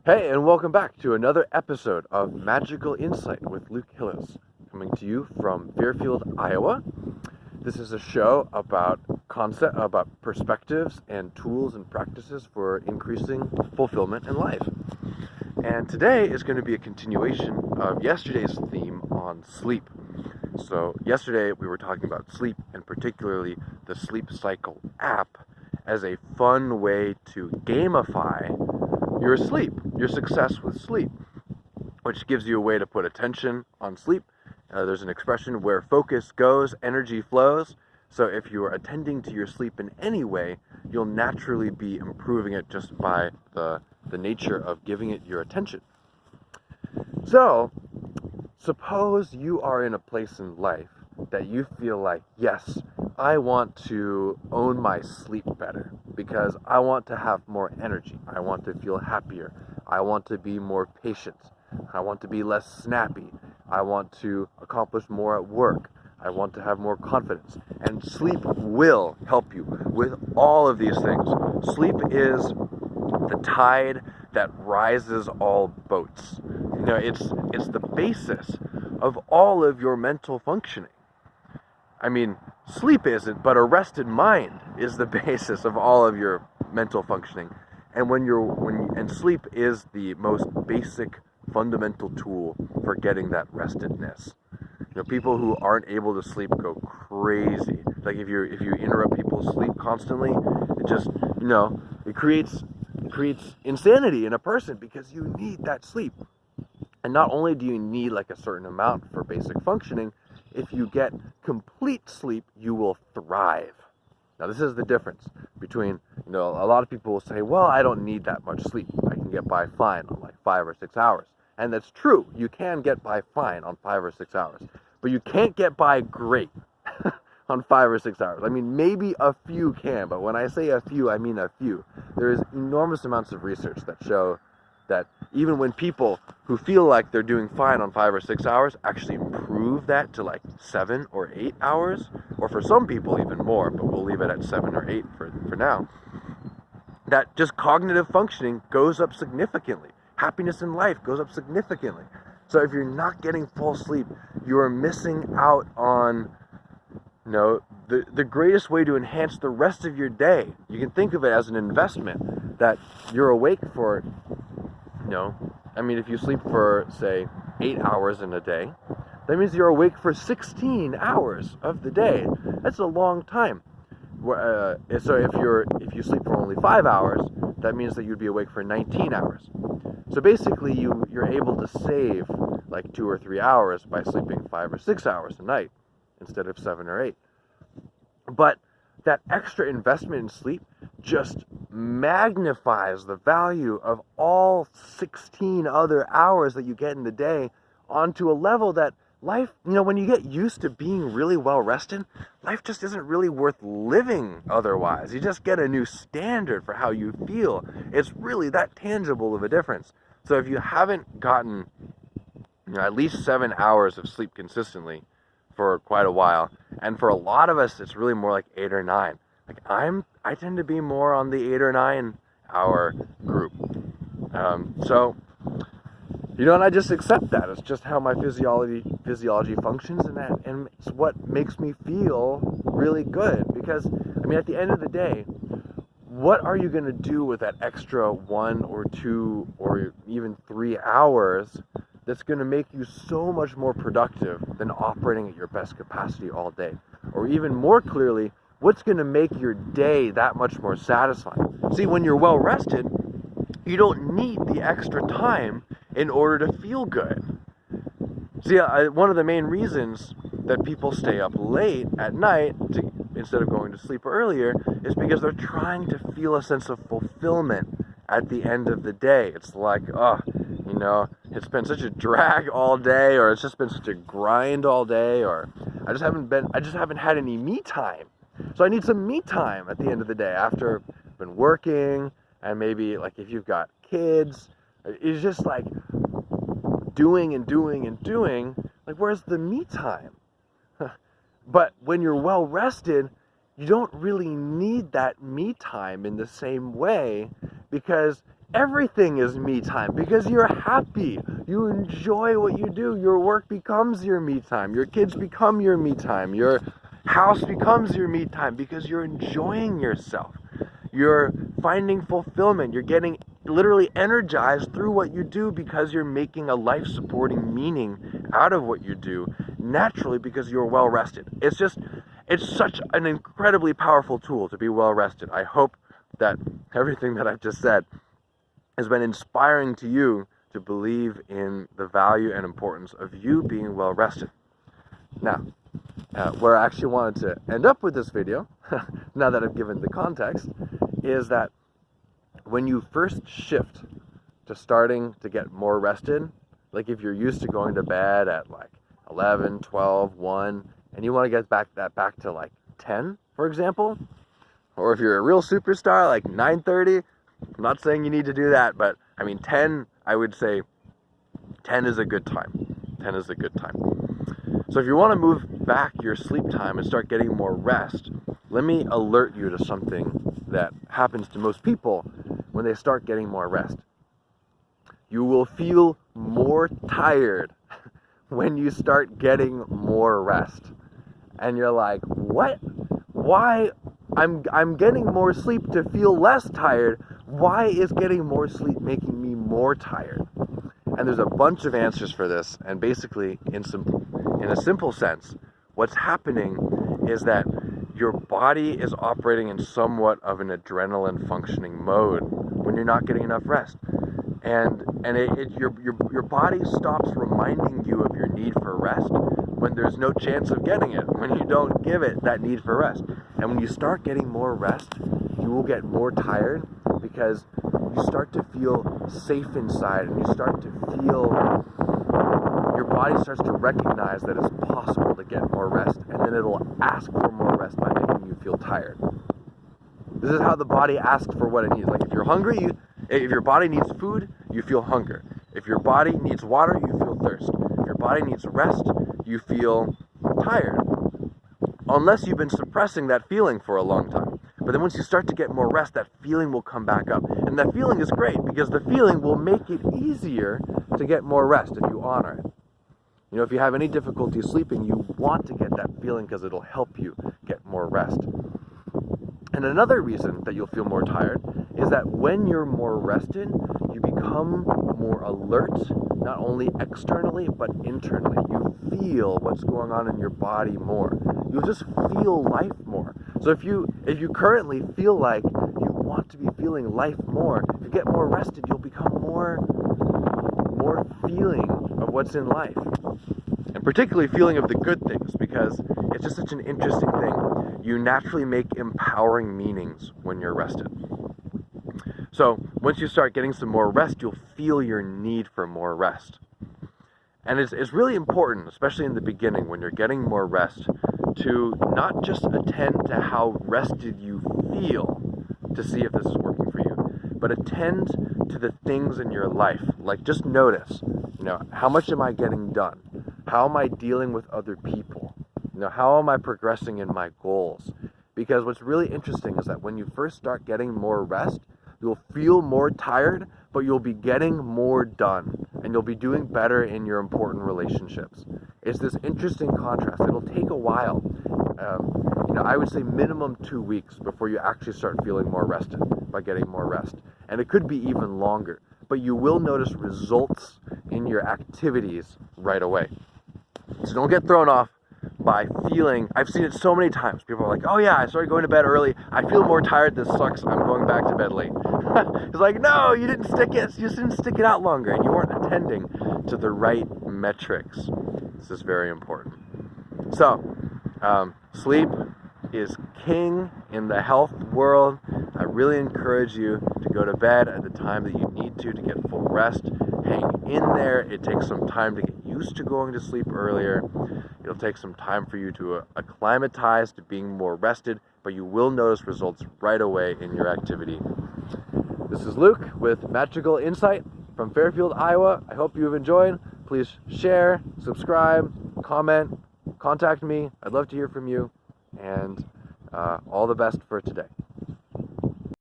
Hey, and welcome back to another episode of Magical Insight with Luke Hillis, coming to you from Fairfield, Iowa. This is a show about perspectives and tools and practices for increasing fulfillment in life. And today is going to be a continuation of yesterday's theme on sleep. So yesterday we were talking about sleep, and particularly the Sleep Cycle app as a fun way to gamify your sleep, your success with sleep, which gives you a way to put attention on sleep. There's an expression where focus goes, energy flows. So if you are attending to your sleep in any way, you'll naturally be improving it just by the nature of giving it your attention. So suppose you are in a place in life that you feel like, yes, I want to own my sleep better because I want to have more energy. I want to feel happier. I want to be more patient. I want to be less snappy. I want to accomplish more at work. I want to have more confidence. And sleep will help you with all of these things. Sleep is the tide that rises all boats. It's the basis of all of your mental functioning. I mean, sleep isn't, but a rested mind is the basis of all of your mental functioning. And sleep is the most basic, fundamental tool for getting that restedness. People who aren't able to sleep go crazy. Like if you interrupt people's sleep constantly, it just it creates insanity in a person because you need that sleep. And not only do you need like a certain amount for basic functioning, if you get complete sleep, you will thrive. Now, this is the difference between, a lot of people will say, well, I don't need that much sleep. I can get by fine on like 5 or 6 hours. And that's true. You can get by fine on 5 or 6 hours. But you can't get by great on 5 or 6 hours. I mean, maybe a few can, but when I say a few, I mean a few. There is enormous amounts of research that show that even when people who feel like they're doing fine on 5 or 6 hours actually improve that to like 7 or 8 hours, or for some people even more, but we'll leave it at 7 or 8 for now, that just cognitive functioning goes up significantly. Happiness in life goes up significantly. So if you're not getting full sleep, you are missing out on the greatest way to enhance the rest of your day. You can think of it as an investment that you're awake for. If you sleep for, say, 8 hours in a day, that means you're awake for 16 hours of the day. That's a long time. So if you sleep for only 5 hours, that means that you'd be awake for 19 hours. So basically, you're able to save like 2 or 3 hours by sleeping 5 or 6 hours a night instead of 7 or 8. But that extra investment in sleep just magnifies the value of all 16 other hours that you get in the day onto a level that life, when you get used to being really well rested, life just isn't really worth living otherwise. You just get a new standard for how you feel. It's really that tangible of a difference. So if you haven't gotten at least 7 hours of sleep consistently for quite a while, and for a lot of us it's really more like 8 or 9. Like I tend to be more on the 8 or 9 hour group. And I just accept that. It's just how my physiology functions, and it's what makes me feel really good. Because at the end of the day, what are you going to do with that extra 1 or 2 or even 3 hours that's going to make you so much more productive than operating at your best capacity all day? Or even more clearly, what's going to make your day that much more satisfying? See, when you're well rested, you don't need the extra time in order to feel good. See, one of the main reasons that people stay up late at night instead of going to sleep earlier is because they're trying to feel a sense of fulfillment at the end of the day. It's like, it's been such a drag all day, or it's just been such a grind all day, or I just haven't had any me time. So I need some me time at the end of the day after I've been working, and maybe like if you've got kids, it's just like doing and doing and doing. Like, where's the me time? But when you're well rested, you don't really need that me time in the same way, because everything is me time because you're happy. You enjoy what you do. Your work becomes your me time. Your kids become your me time. Your house becomes your me time because you're enjoying yourself. You're finding fulfillment. You're getting literally energized through what you do because you're making a life-supporting meaning out of what you do naturally because you're well rested. It's such an incredibly powerful tool to be well rested. I hope that everything that I've just said has been inspiring to you to believe in the value and importance of you being well rested. Now, where I actually wanted to end up with this video, now that I've given the context, is that when you first shift to starting to get more rested, like if you're used to going to bed at like 11, 12, 1, and you want to get back to like 10, for example, or if you're a real superstar, like 9:30, I'm not saying you need to do that, but I mean 10, I would say 10 is a good time. 10 is a good time. So if you want to move back your sleep time and start getting more rest, let me alert you to something that happens to most people when they start getting more rest. You will feel more tired when you start getting more rest. And you're like, what? Why? I'm getting more sleep to feel less tired. Why is getting more sleep making me more tired? And there's a bunch of answers for this. And basically, in a simple sense, what's happening is that your body is operating in somewhat of an adrenaline functioning mode when you're not getting enough rest. And your body stops reminding you of your need for rest when there's no chance of getting it, when you don't give it that need for rest. And when you start getting more rest, you will get more tired because you start to feel safe inside, and you start to feel, your body starts to recognize that it's possible to get more rest, and then it'll ask for more rest by making you feel tired. This is how the body asks for what it needs. Like if you're hungry, if your body needs food, you feel hunger. If your body needs water, you feel thirst. If your body needs rest, you feel tired. Unless you've been suppressing that feeling for a long time. But then once you start to get more rest, that feeling will come back up. And that feeling is great because the feeling will make it easier to get more rest if you honor it. You know, if you have any difficulty sleeping, you want to get that feeling because it'll help you get more rest. And another reason that you'll feel more tired is that when you're more rested, you become more alert, not only externally, but internally. You feel what's going on in your body more. You'll just feel life more. So if you currently feel like you want to be feeling life more, if you get more rested, you'll become more feeling of what's in life. And particularly feeling of the good things, because it's just such an interesting thing. You naturally make empowering meanings when you're rested. So once you start getting some more rest, you'll feel your need for more rest. And it's really important, especially in the beginning when you're getting more rest, to not just attend to how rested you feel to see if this is working for you, but attend to the things in your life. Like just notice, how much am I getting done? How am I dealing with other people? How am I progressing in my goals? Because what's really interesting is that when you first start getting more rest, you'll feel more tired, but you'll be getting more done, and you'll be doing better in your important relationships. It's this interesting contrast. It'll take a while. I would say minimum 2 weeks before you actually start feeling more rested by getting more rest. And it could be even longer, but you will notice results in your activities right away. So don't get thrown off by feeling, I've seen it so many times. People are like, oh yeah, I started going to bed early. I feel more tired. This sucks. I'm going back to bed late. It's like, no, you didn't stick it. You just didn't stick it out longer, and you weren't attending to the right metrics. This is very important. So, sleep is king in the health world. I really encourage you to go to bed at the time that you need to get full rest. Hang in there. It takes some time to get used to going to sleep earlier. It'll take some time for you to acclimatize to being more rested, but you will notice results right away in your activity. This is Luke with Magical Insight from Fairfield, Iowa. I hope you've enjoyed. Please share, subscribe, comment, contact me. I'd love to hear from you, and all the best for today.